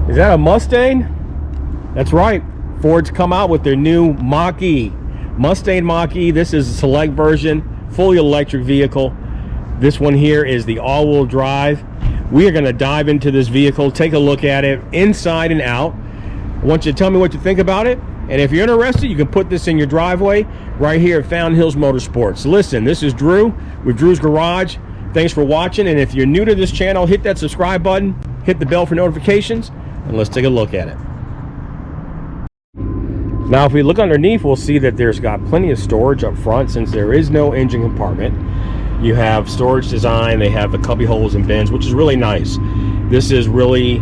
Is that a Mustang? That's right. Ford's come out with their new Mach-e. Mustang Mach-e. This is a select version, fully electric vehicle. This one here is the all-wheel drive. We are going to dive into this vehicle, take a look at it inside and out. I want you to tell me what you think about it. And if you're interested, you can put this in your driveway right here at Fountain Hills Motorsports. Listen, this is Drew with Drew's Garage. Thanks for watching. And if you're new to this channel, hit that subscribe button, hit the bell for notifications, and let's take a look at it. Now, if we look underneath, we'll see that there's got plenty of storage up front since there is no engine compartment. You have storage design. They have the cubby holes and bins, which is really nice. This is really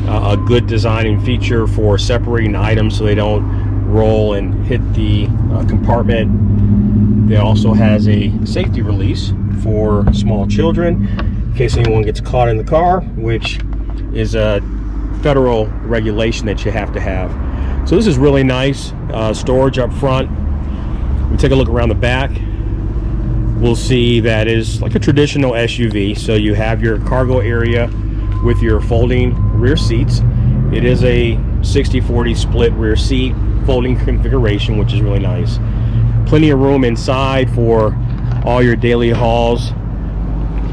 a good design and feature for separating items so they don't roll and hit the compartment. It also has a safety release for small children in case anyone gets caught in the car, which is a federal regulation that you have to have. So this is really nice. Storage up front. We take a look around the back. We'll see that is like a traditional SUV. So you have your cargo area with your folding rear seats. It is a 60-40 split rear seat folding configuration, which is really nice. Plenty of room inside for all your daily hauls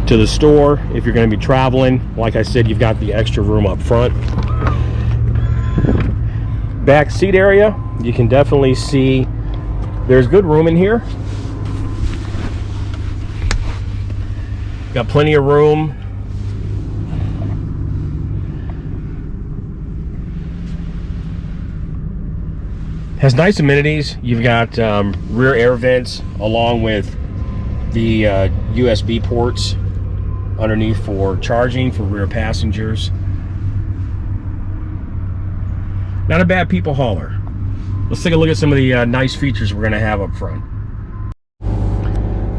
to the store. If you're going to be traveling, like I said, you've got the extra room up front. Back seat area, you can definitely see there's good room in here. Got plenty of room. Has nice amenities. You've got rear air vents along with the USB ports underneath for charging for rear passengers. Not a bad people hauler. Let's take a look at some of the nice features we're going to have up front.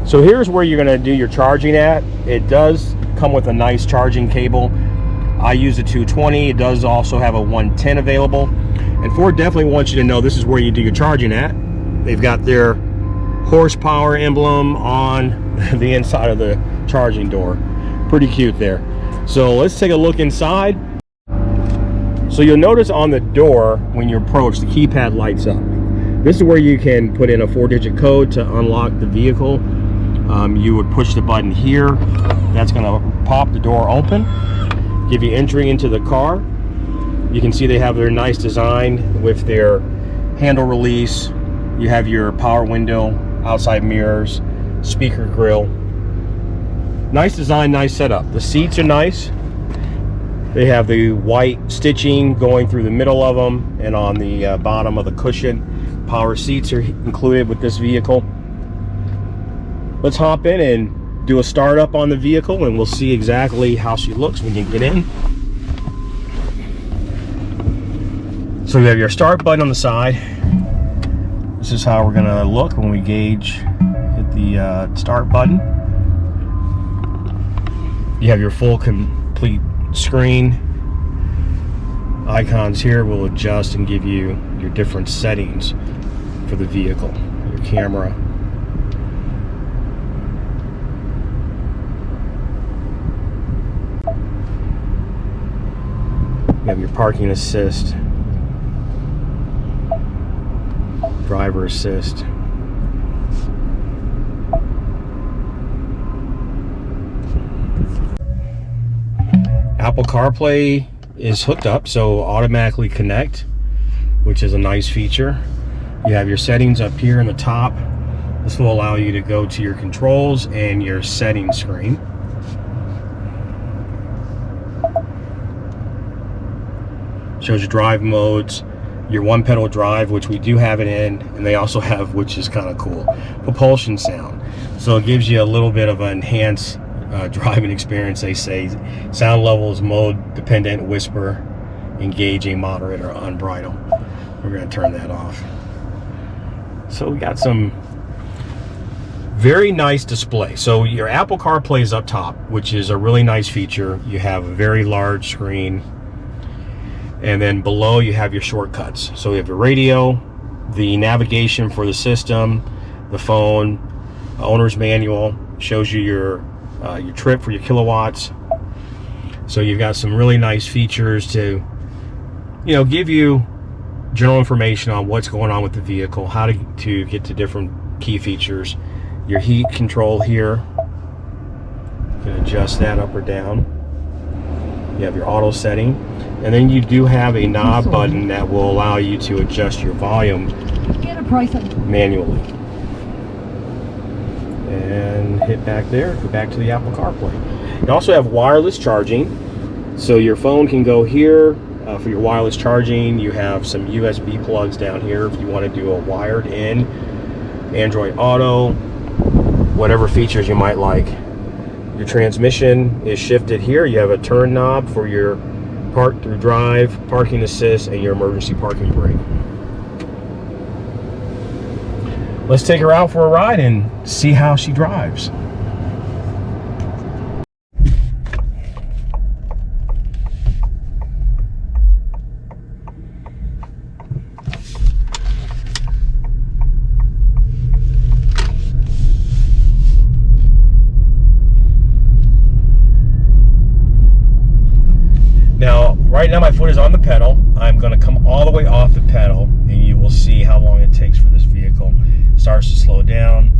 So here's where you're going to do your charging at. It does come with a nice charging cable. I use a 220. It does also have a 110 available. And Ford definitely wants you to know this is where you do your charging at. They've got their horsepower emblem on the inside of the charging door. Pretty cute there. So let's take a look inside. So you'll notice on the door when you approach, the keypad lights up. This is where you can put in a 4-digit code to unlock the vehicle. You would push the button here. That's going to pop the door open, give you entry into the car. You can see they have their nice design with their handle release. You have your power window, outside mirrors, speaker grill. Nice design, nice setup. The seats are nice. They have the white stitching going through the middle of them and on the bottom of the cushion. Power seats are included with this vehicle. Let's hop in and do a startup on the vehicle and we'll see exactly how she looks when you get in. So you have your start button on the side. This is how we're going to look when we hit the start button. You have your full complete screen. Icons here will adjust and give you your different settings for the vehicle. Your camera. You have your parking assist, driver assist. Apple CarPlay is hooked up, so automatically connect, which is a nice feature. You have your settings up here in the top. This will allow you to go to your controls and your settings screen. Shows you drive modes, your one pedal drive, which we do have it in, and they also have, which is kind of cool, propulsion sound. So it gives you a little bit of an enhanced driving experience. They say sound levels, mode dependent, whisper, engaging, moderate, or unbridled. We're going to turn that off. So we got some very nice display. So your Apple CarPlay is up top, which is a really nice feature. You have a very large screen, and then below you have your shortcuts. So you have your radio, the navigation for the system, the phone, owner's manual, shows you your trip for your kilowatts. So you've got some really nice features to give you general information on what's going on with the vehicle, how to get to different key features. Your heat control here, you can adjust that up or down. You have your auto setting, and then you do have a knob button that will allow you to adjust your volume manually. And hit back there, go back to the Apple CarPlay. You also have wireless charging, so your phone can go here for your wireless charging. You have some USB plugs down here if you want to do a wired in Android Auto, whatever features you might like. Your transmission is shifted here. You have a turn knob for your park through drive, parking assist, and your emergency parking brake. Let's take her out for a ride and see how she drives. Now, right now my foot is on the pedal. I'm going to come all the way off the pedal, and you will see how long it takes for this vehicle. Starts to slow down.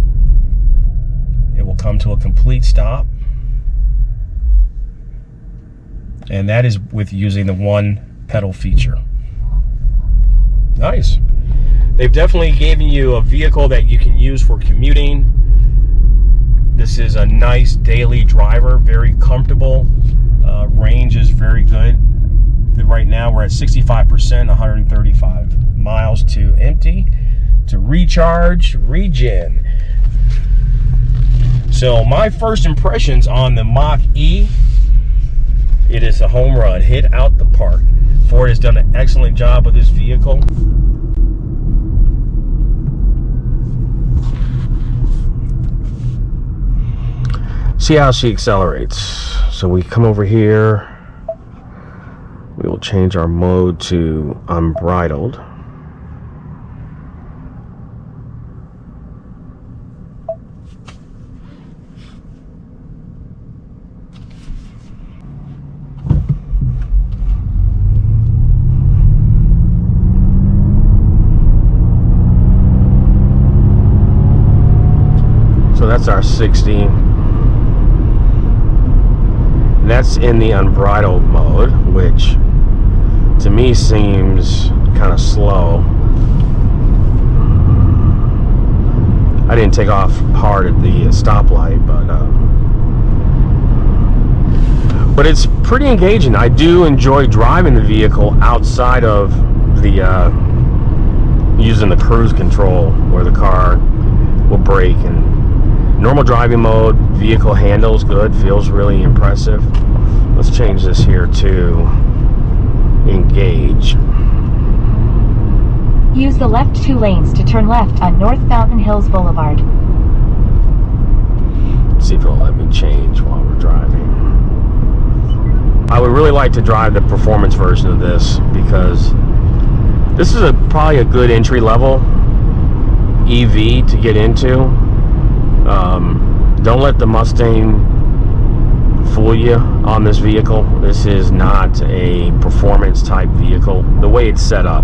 It will come to a complete stop. And that is with using the one pedal feature. Nice. They've definitely given you a vehicle that you can use for commuting. This is a nice daily driver, very comfortable. Range is very good. Right now we're at 65%, 135 miles to empty, to recharge, regen. So my first impressions on the Mach-e, it is a home run, hit out the park. Ford has done an excellent job with this vehicle. See how she accelerates. So we come over here, we will change our mode to unbridled. So that's our 60. That's in the unbridled mode, which to me seems kind of slow. I didn't take off hard at the stoplight, but it's pretty engaging. I do enjoy driving the vehicle outside of the using the cruise control, where the car will brake. And normal driving mode, vehicle handles good, feels really impressive. Let's change this here to engage. Use the left 2 lanes to turn left on North Fountain Hills Boulevard. Let's see if it'll let me change while we're driving. I would really like to drive the performance version of this, because this is probably a good entry level EV to get into. Don't let the Mustang fool you on this vehicle. This is not a performance type vehicle the way it's set up.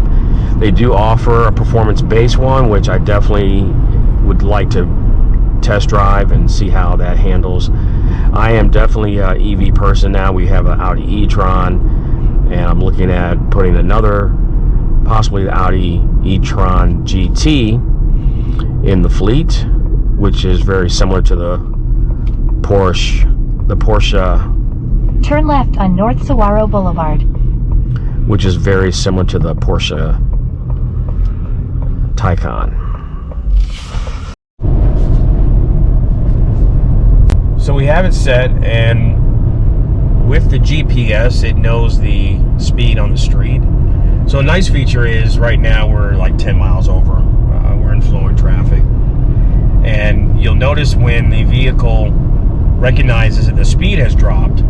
They do offer a performance base one, which I definitely would like to test drive and see how that handles. I am definitely an EV person now. We have an Audi e-tron, and I'm looking at putting another, possibly the Audi e-tron GT in the fleet, which is very similar to the Porsche. Turn left on North Saguaro Boulevard. Which is very similar to the Porsche Taycan. So we have it set, and with the GPS, it knows the speed on the street. So a nice feature is right now we're like 10 miles over. We're in flowing traffic. And you'll notice when the vehicle recognizes that the speed has dropped,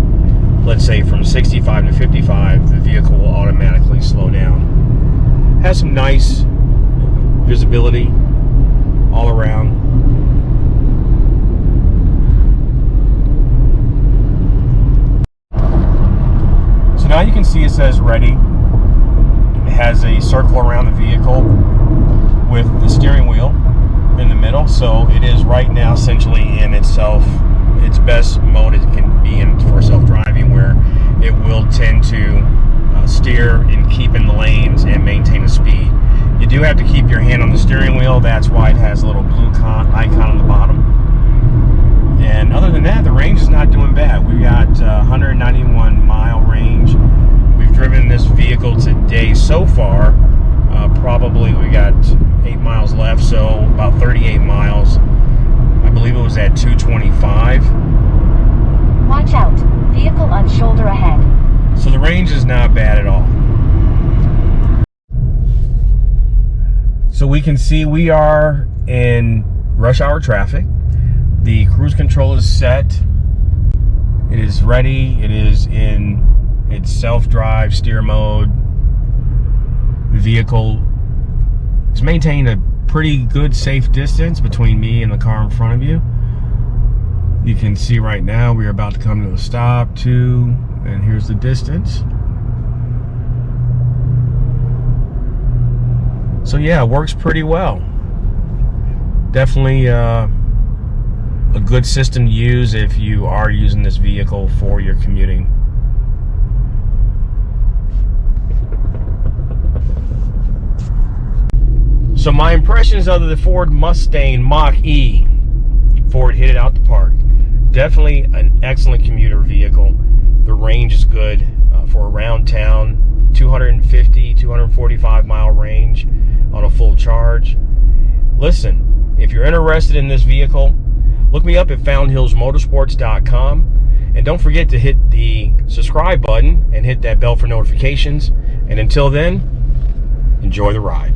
let's say from 65 to 55, the vehicle will automatically slow down. Has some nice visibility all around. So now you can see it says ready. has a circle around the vehicle with the steering wheel in the middle, so it is right now essentially in its best mode it can be in for self-driving, where it will tend to steer and keep in the lanes and maintain the speed. You do have to keep your hand on the steering wheel. That's why it has a little blue icon on the bottom. And other than that, the range is not doing bad. We got 191 mile range. We've driven this vehicle today so far. Probably we got 8 miles left, so about 38 miles. I believe it was at 225. Watch out, vehicle on shoulder ahead. So the range is not bad at all. So we can see we are in rush hour traffic. The cruise control is set. It is ready. It is in its self-drive steer mode. The vehicle is maintaining a pretty good safe distance between me and the car in front of you. You can see right now we are about to come to a stop too, and here's the distance. So yeah, it works pretty well. Definitely a good system to use if you are using this vehicle for your commuting. So my impressions of the Ford Mustang Mach-e. Ford hit it out the park. Definitely an excellent commuter vehicle. The range is good for around town. 250, 245 mile range on a full charge. Listen, if you're interested in this vehicle, look me up at fountainhillsmotorsports.com, and don't forget to hit the subscribe button and hit that bell for notifications. And until then, enjoy the ride.